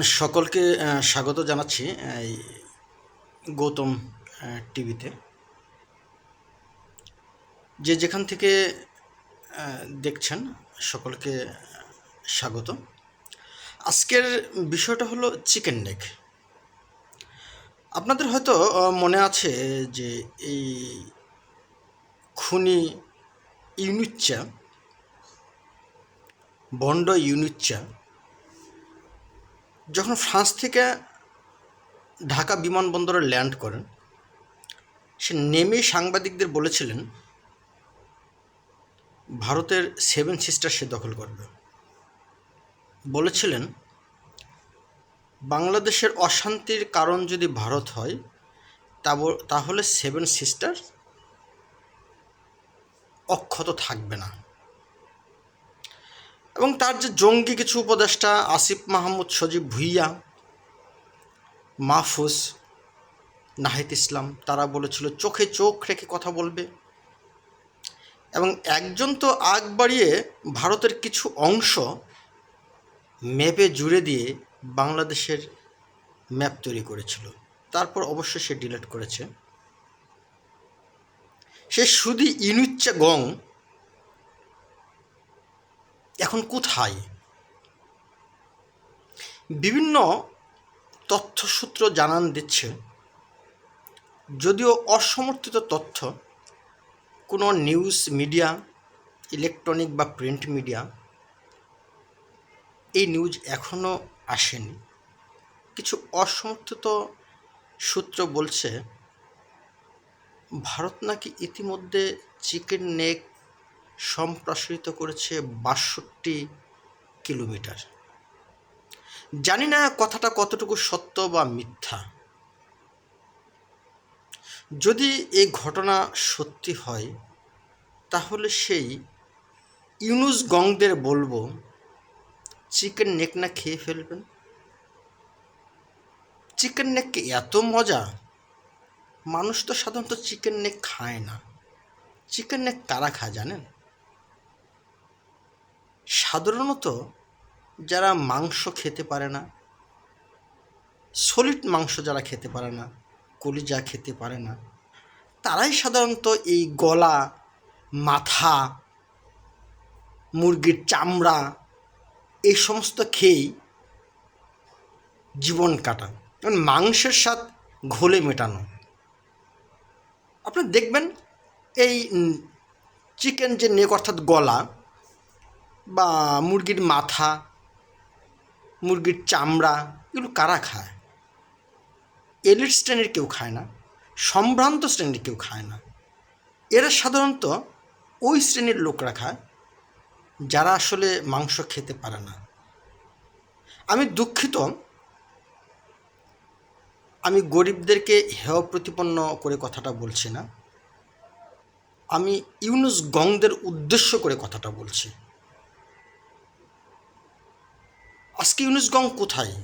সকলকে স্বাগত জানাচ্ছি এই গৌতম টিভিতে। যে যেখান থেকে দেখছেন সকলকে স্বাগত। আজকের বিষয়টা হলো চিকেন নেক। আপনাদের হয়তো মনে আছে যে এই খুনি ইউনুচ্চা, ভণ্ড ইউনুচ্চা যখন ফ্রান্স থেকে ঢাকা বিমানবন্দরে ল্যান্ড করেন, সে নেমেই সাংবাদিকদের বলেছিলেন ভারতের 7 সিস্টার সে দখল করবে। বলেছিলেন বাংলাদেশের অশান্তির কারণ যদি ভারত হয় তাহলে 7 সিস্টার অক্ষত থাকবে না। এবং তার যে জঙ্গি কিছু উপদেষ্টা আসিফ মাহমুদ, সজীব ভুইয়া, মাহফুজ, নাহিদ ইসলাম, তারা বলেছিল চোখে চোখ রেখে কথা বলবে। এবং একজন তো আগ বাড়িয়ে ভারতের কিছু অংশ ম্যাপে জুড়ে দিয়ে বাংলাদেশের ম্যাপ তৈরি করেছিল। তারপর অবশ্য সে ডিলিট করেছে। সে শুধু ইনুচ্চা গং এখন কোথায়? বিভিন্ন তথ্যসূত্র জানান দিচ্ছে, যদিও অসমর্থিত তথ্য, কোনো নিউজ মিডিয়া, ইলেকট্রনিক বা প্রিন্ট মিডিয়া এই নিউজ এখনও আসেনি। কিছু অসমর্থিত সূত্র বলছে ভারত নাকি ইতিমধ্যে চিকেন নেক সম্প্রসারিত করেছে ৬২ কিলোমিটার। জানি না কথাটা কতটুকু সত্য বা মিথ্যা। যদি এই ঘটনা সত্যি হয় তাহলে সেই ইউনুস গংদের বলবো চিকেন নেক না খেয়ে ফেলবেন। চিকেন নেক কি এত মজা? মানুষ তো সাধারণত চিকেন নেক খায় না। চিকেন নেক কারা খায় জানেন? সাধারণত যারা মাংস খেতে পারে না, সলিড মাংস যারা খেতে পারে না, কলিজা খেতে পারে না, তারাই সাধারণত এই গলা, মাথা, মুরগির চামড়া এই সমস্ত খেয়েই জীবন কাটান। কারণ মাংসের স্বাদ ঘোলে মেটানো। আপনি দেখবেন এই চিকেন যে নেক অর্থাৎ গলা বা মুরগির মাথা, মুরগির চামড়া এগুলো কারা খায়? এলিট শ্রেণীর কেউ খায় না, সম্ভ্রান্ত শ্রেণীর কেউ খায় না। এরা সাধারণত ওই শ্রেণীর লোকরা খায় যারা আসলে মাংস খেতে পারে না। আমি দুঃখিত, আমি গরিবদেরকে হেয় প্রতিপন্ন করে কথাটা বলছি না। আমি ইউনুস গংদের উদ্দেশ্য করে কথাটা বলছি। আজকে ইউনুস গং কোথায়?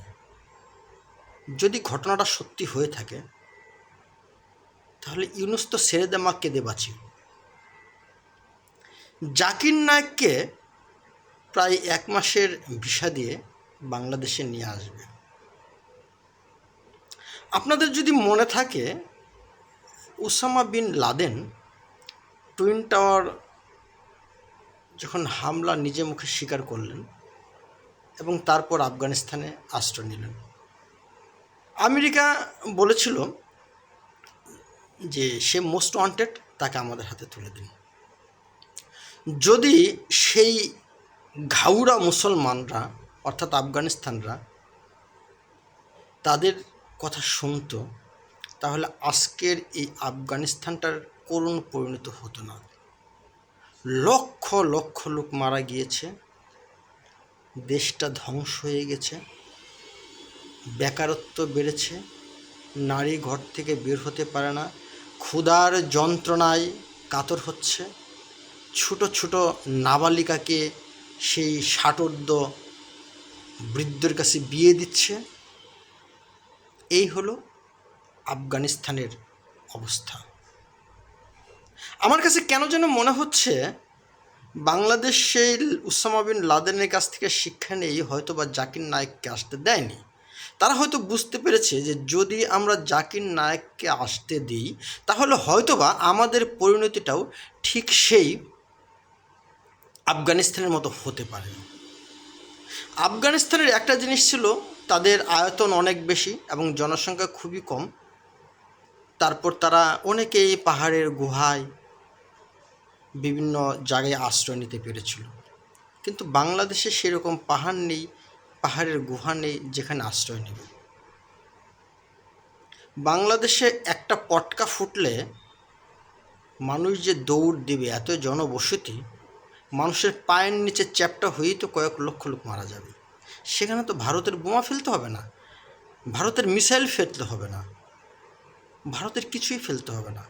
যদি ঘটনাটা সত্যি হয়ে থাকে তাহলে ইউনুস তো ছেড়ে দে মা কেঁদে বাঁচি। জাকির নায়েককে প্রায় 1 মাসের ভিসা দিয়ে বাংলাদেশে নিয়ে আসবে। আপনাদের যদি মনে থাকে, Osama bin Laden twin tower যখন হামলা নিজে মুখে স্বীকার করলেন এবং তারপর আফগানিস্তানে আশ্রয় নিলেন, আমেরিকা বলেছিল যে সে মোস্ট ওয়ান্টেড, তাকে আমাদের হাতে তুলে দিন। যদি সেই ঘাউরা মুসলমানরা অর্থাৎ আফগানিস্তানরা তাদের কথা শুনতো তাহলে আজকের এই আফগানিস্তানটার করুণ পরিণত হতো না। লক্ষ লক্ষ লোক মারা গিয়েছে, দেশটা ধ্বংস হয়ে গেছে, বেকারত্ব বেড়েছে, নারী ঘর থেকে বের হতে পারে না, ক্ষুধার যন্ত্রণায় কাতর হচ্ছে, ছোট ছোট নাবালিকাকে সেই ষাটোর্ধ্ব বৃদ্ধের কাছে বিয়ে দিচ্ছে। এই হলো আফগানিস্তানের অবস্থা। আমার কাছে কেন যেন মনে হচ্ছে বাংলাদেশ সেই ওসামা বিন লাদেনের কাছ থেকে শিক্ষা নিয়েই হয়তো বা জাকির নায়েককে আসতে দেয়নি। তারা হয়তো বুঝতে পেরেছে যে যদি আমরা জাকির নায়েককে আসতে দিই তাহলে হয়তোবা আমাদের পরিণতিটাও ঠিক সেই আফগানিস্তানের মতো হতে পারে। আফগানিস্তানের একটা জিনিস ছিল, তাদের আয়তন অনেক বেশি এবং জনসংখ্যা খুবই কম। তারপর তারা অনেকেই পাহাড়ের গুহায় বিভিন্ন জায়গায় আশ্রয় নিতে পেরেছিল। কিন্তু বাংলাদেশে সেরকম পাহাড় নেই, পাহাড়ের গুহা নেই যেখানে আশ্রয় নেবে। বাংলাদেশে একটা পটকা ফুটলে মানুষ যে দৌড় দিবে, এত জনবসতি, মানুষের পায়ের নিচে চ্যাপ্টা হয়েই তো কয়েক লক্ষ লোক মারা যাবে। সেখানে তো ভারতের বোমা ফেলতে হবে না, ভারতের মিসাইল ফেলতে হবে না, ভারতের কিছুই ফেলতে হবে না।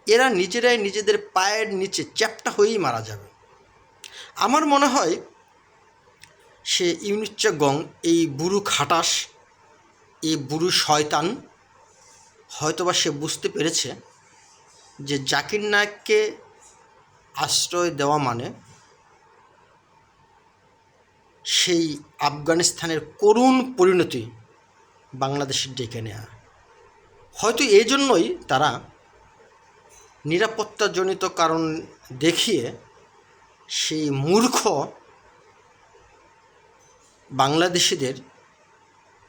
এরা নিজেরাই নিজেদের পায়ের নিচে চ্যাপ্টা হয়েই মারা যাবে। আমার মনে হয় সে ইউনুচ্চাগং, এই বুড়ো খাটাস, এই বুড়ো শয়তান, হয়তোবা সে বুঝতে পেরেছে যে জাকির নায়েককে আশ্রয় দেওয়া মানে সেই আফগানিস্তানের করুণ পরিণতি বাংলাদেশের ডেকে নেয়া। হয়তো এই জন্যই তারা নিরাপত্তাজনিত কারণ দেখিয়ে সেই মূর্খ বাংলাদেশিদের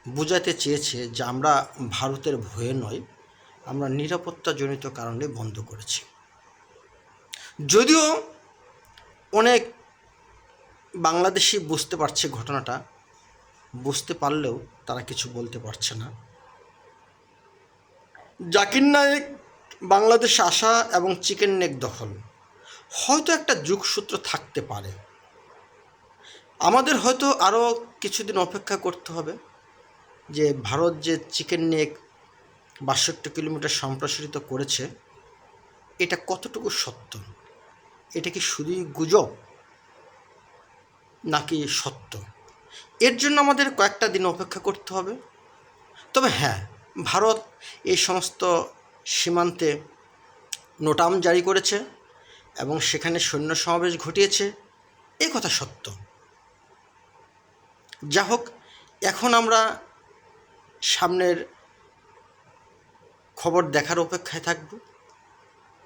বোঝাতে চেয়েছে যে আমরা ভারতের ভয়ে নয়, আমরা নিরাপত্তাজনিত কারণে বন্ধ করেছি। যদিও অনেক বাংলাদেশি বুঝতে পারছে ঘটনাটা, বুঝতে পারলেও তারা কিছু বলতে পারছে না। জাকির নায়েক বাংলাদেশে আসা এবং চিকেন নেক দখল হয়তো একটা যোগসূত্র থাকতে পারে। আমাদের হয়তো আরও কিছুদিন অপেক্ষা করতে হবে যে ভারত যে চিকেন নেক ৬২ কিলোমিটার সম্প্রসারিত করেছে এটা কতটুকু সত্য, এটা কি শুধুই গুজব নাকি সত্য, এর জন্য আমাদের কয়েকটা দিন অপেক্ষা করতে হবে। তবে হ্যাঁ, ভারত এই সমস্ত সীমান্তে নোটাম জারি করেছে এবং সেখানে সৈন্য সমাবেশ ঘটিয়েছে, এ কথা সত্য। যা হোক, এখন আমরা সামনের খবর দেখার অপেক্ষায় থাকব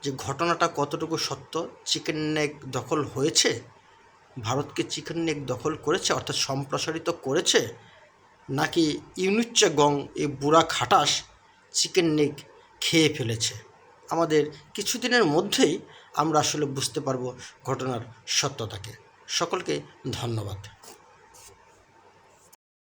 যে ঘটনাটা কতটুকু সত্য। চিকেন নেক দখল হয়েছে, ভারতকে চিকেন নেক দখল করেছে অর্থাৎ সম্প্রসারিত করেছে, নাকি ইউনুচ্চাগং এই বুড়া খাটাস চিকেন নেক খেয়ে ফেলেছে। আমাদের কিছুদিনের মধ্যেই আমরা আসলে বুঝতে পারবো ঘটনার সত্যতাকে। সকলকে ধন্যবাদ।